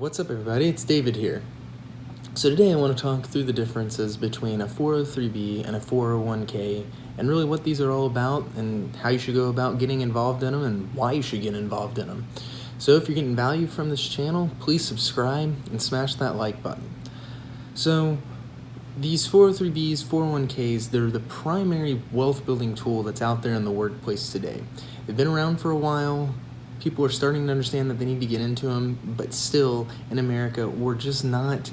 What's up everybody, it's David here. So today I want to talk through the differences between a 403b and a 401k and really what these are all about and how you should go about getting involved in them and why you should get involved in them. So if you're getting value from this channel, please subscribe and smash that like button. So these 403bs, 401ks, they're the primary wealth building tool that's out there in the workplace today. They've been around for a while. People are starting to understand that they need to get into them, but still, in America, we're just not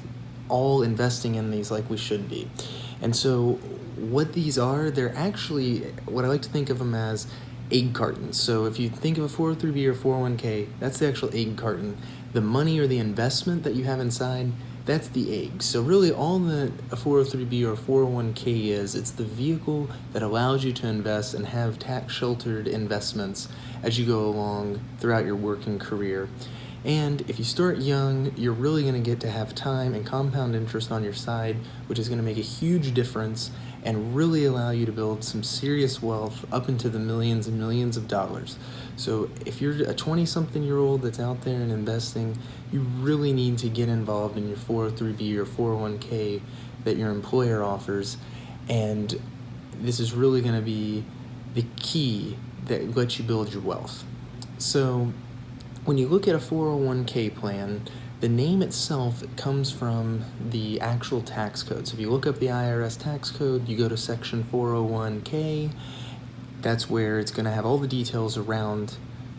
all investing in these like we should be. And so what these are, they're actually what I like to think of them as egg cartons. So if you think of a 403b or 401k, that's the actual egg carton. The money or the investment that you have inside, that's the egg. So really all that a 403b or 401k is, it's the vehicle that allows you to invest and have tax sheltered investments as you go along throughout your working career. And if you start young, you're really going to get to have time and compound interest on your side, which is going to make a huge difference and really allow you to build some serious wealth up into the millions and millions of dollars. So if you're a 20-something-year-old that's out there and investing, you really need to get involved in your 403b or 401k that your employer offers. And this is really going to be the key that lets you build your wealth. So when you look at a 401k plan, the name itself comes from the actual tax code. So if you look up the IRS tax code, you go to section 401k, that's where it's going to have all the details around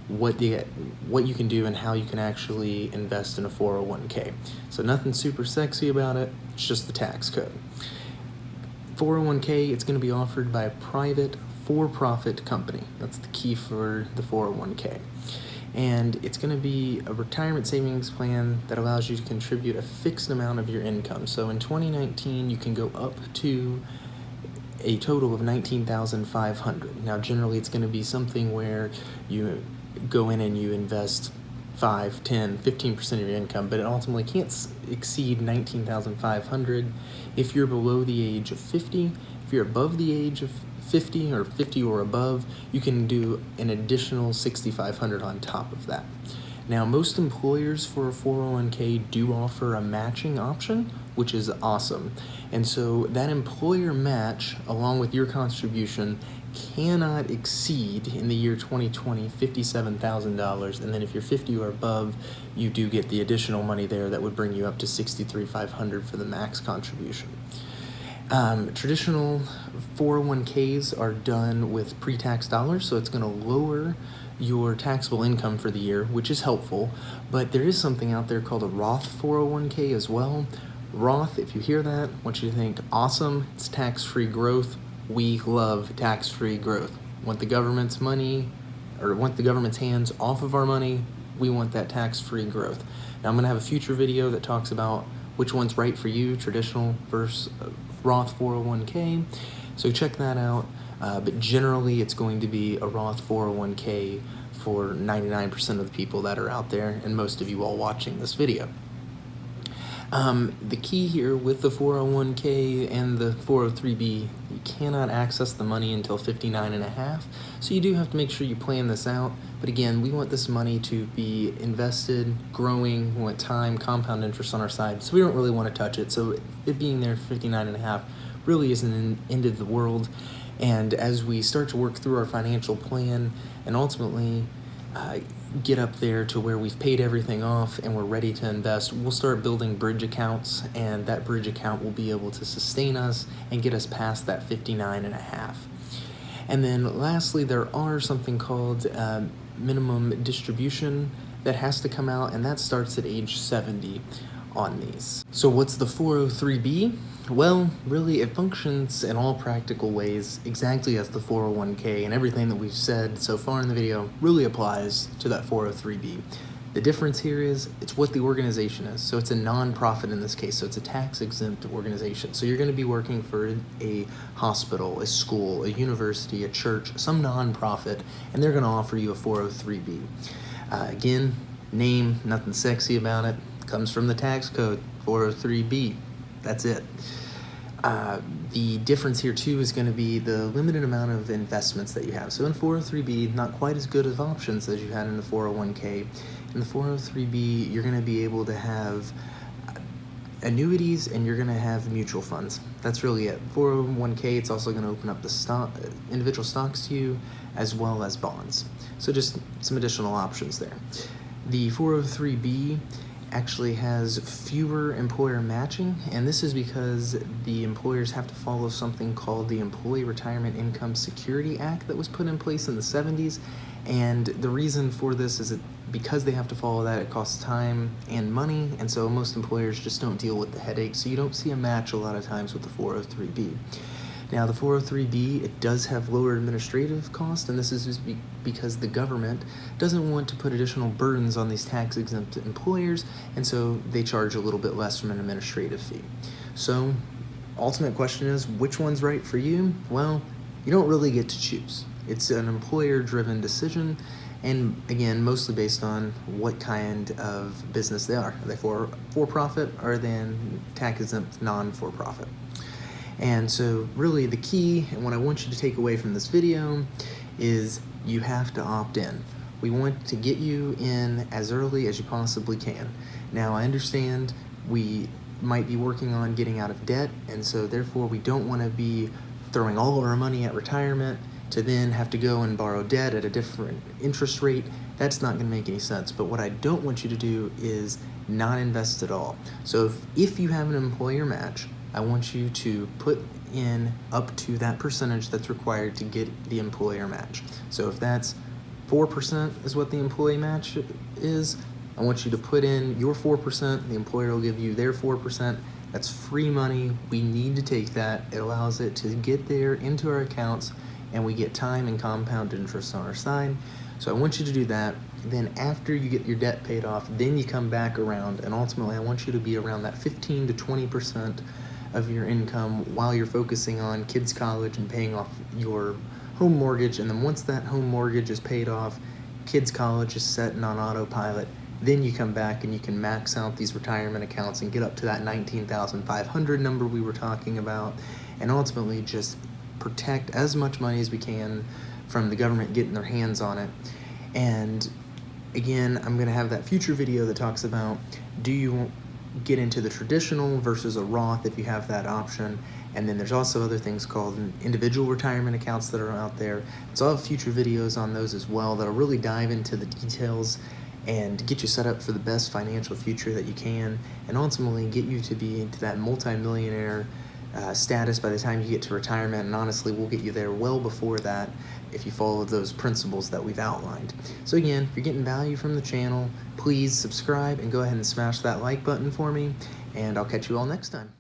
what you can do and how you can actually invest in a 401k. So nothing super sexy about it, it's just the tax code. 401k, it's going to be offered by a private for-profit company. That's the key for the 401k. And it's going to be a retirement savings plan that allows you to contribute a fixed amount of your income. So in 2019, you can go up to a total of $19,500. Now, generally, it's going to be something where you go in and you invest 5, 10, 15% of your income, but it ultimately can't exceed $19,500 if you're below the age of 50. If you're above the age of 50 or 50 or above, you can do an additional $6,500 on top of that. Now, most employers for a 401k do offer a matching option, which is awesome. And so that employer match, along with your contribution, cannot exceed in the year 2020 $57,000. And then if you're 50 or above, you do get the additional money there that would bring you up to $63,500 for the max contribution. Traditional 401ks are done with pre-tax dollars, so it's going to lower your taxable income for the year, which is helpful, but there is something out there called a Roth 401k as well. Roth, if you hear that, I want you to think, awesome, it's tax-free growth. We love tax-free growth. Want the government's money, or want the government's hands off of our money, we want that tax-free growth. Now I'm going to have a future video that talks about which one's right for you, traditional versus Roth 401k, so check that out. But generally it's going to be a Roth 401k for 99% of the people that are out there and most of you all watching this video. The key here with the 401k and the 403b, you cannot access the money until 59 and a half, so you do have to make sure you plan this out. But again, we want this money to be invested, growing, we want time, compound interest on our side, so we don't really want to touch it. So it being there 59 and a half really isn't an end of the world. And as we start to work through our financial plan and ultimately get up there to where we've paid everything off and we're ready to invest, we'll start building bridge accounts, and that bridge account will be able to sustain us and get us past that 59 and a half. And then lastly, there are something called minimum distribution that has to come out, and that starts at age 70 on these. So what's the 403b? Well, really it functions in all practical ways exactly as the 401k, and everything that we've said so far in the video really applies to that 403b. The difference here is it's what the organization is. So it's a non-profit in this case, so it's a tax-exempt organization. So you're going to be working for a hospital, a school, a university, a church, some non-profit, and they're going to offer you a 403b. Again, name, nothing sexy about it, comes from the tax code, 403b. That's it. The difference here too is going to be the limited amount of investments that you have. So in 403b, not quite as good of options as you had in the 401k. In the 403b, you're going to be able to have annuities, and you're going to have mutual funds. That's really it. 401k, it's also going to open up the individual stocks to you, as well as bonds. So just some additional options there. The 403b actually has fewer employer matching, and this is because the employers have to follow something called the Employee Retirement Income Security Act that was put in place in the 70s. And the reason for this is that because they have to follow that, it costs time and money, and so most employers just don't deal with the headache, so you don't see a match a lot of times with the 403b. Now, the 403b, it does have lower administrative costs, and this is just because the government doesn't want to put additional burdens on these tax-exempt employers, and so they charge a little bit less from an administrative fee. So, ultimate question is, which one's right for you? Well, you don't really get to choose. It's an employer-driven decision, and again, mostly based on what kind of business they are. Are they for-profit, or are they tax-exempt non-for-profit? And so really the key, and what I want you to take away from this video, is you have to opt in. We want to get you in as early as you possibly can. Now, I understand we might be working on getting out of debt, and so therefore we don't want to be throwing all of our money at retirement to then have to go and borrow debt at a different interest rate. That's not going to make any sense. But what I don't want you to do is not invest at all. So if you have an employer match, I want you to put in up to that percentage that's required to get the employer match. So if that's 4% is what the employee match is, I want you to put in your 4%, the employer will give you their 4%. That's free money. We need to take that. It allows it to get there into our accounts, and we get time and compound interest on our side. So I want you to do that. Then after you get your debt paid off, then you come back around, and ultimately I want you to be around that 15 to 20% of your income while you're focusing on kids' college and paying off your home mortgage. And then once that home mortgage is paid off, kids' college is set and on autopilot, then you come back and you can max out these retirement accounts and get up to that $19,500 number we were talking about, and ultimately just protect as much money as we can from the government getting their hands on it. And again, I'm going to have that future video that talks about, do you get into the traditional versus a Roth if you have that option. And then there's also other things called individual retirement accounts that are out there. So I'll have future videos on those as well that'll really dive into the details and get you set up for the best financial future that you can, and ultimately get you to be into that multi-millionaire status by the time you get to retirement. And honestly, we'll get you there well before that if you follow those principles that we've outlined. So again, if you're getting value from the channel, please subscribe and go ahead and smash that like button for me, and I'll catch you all next time.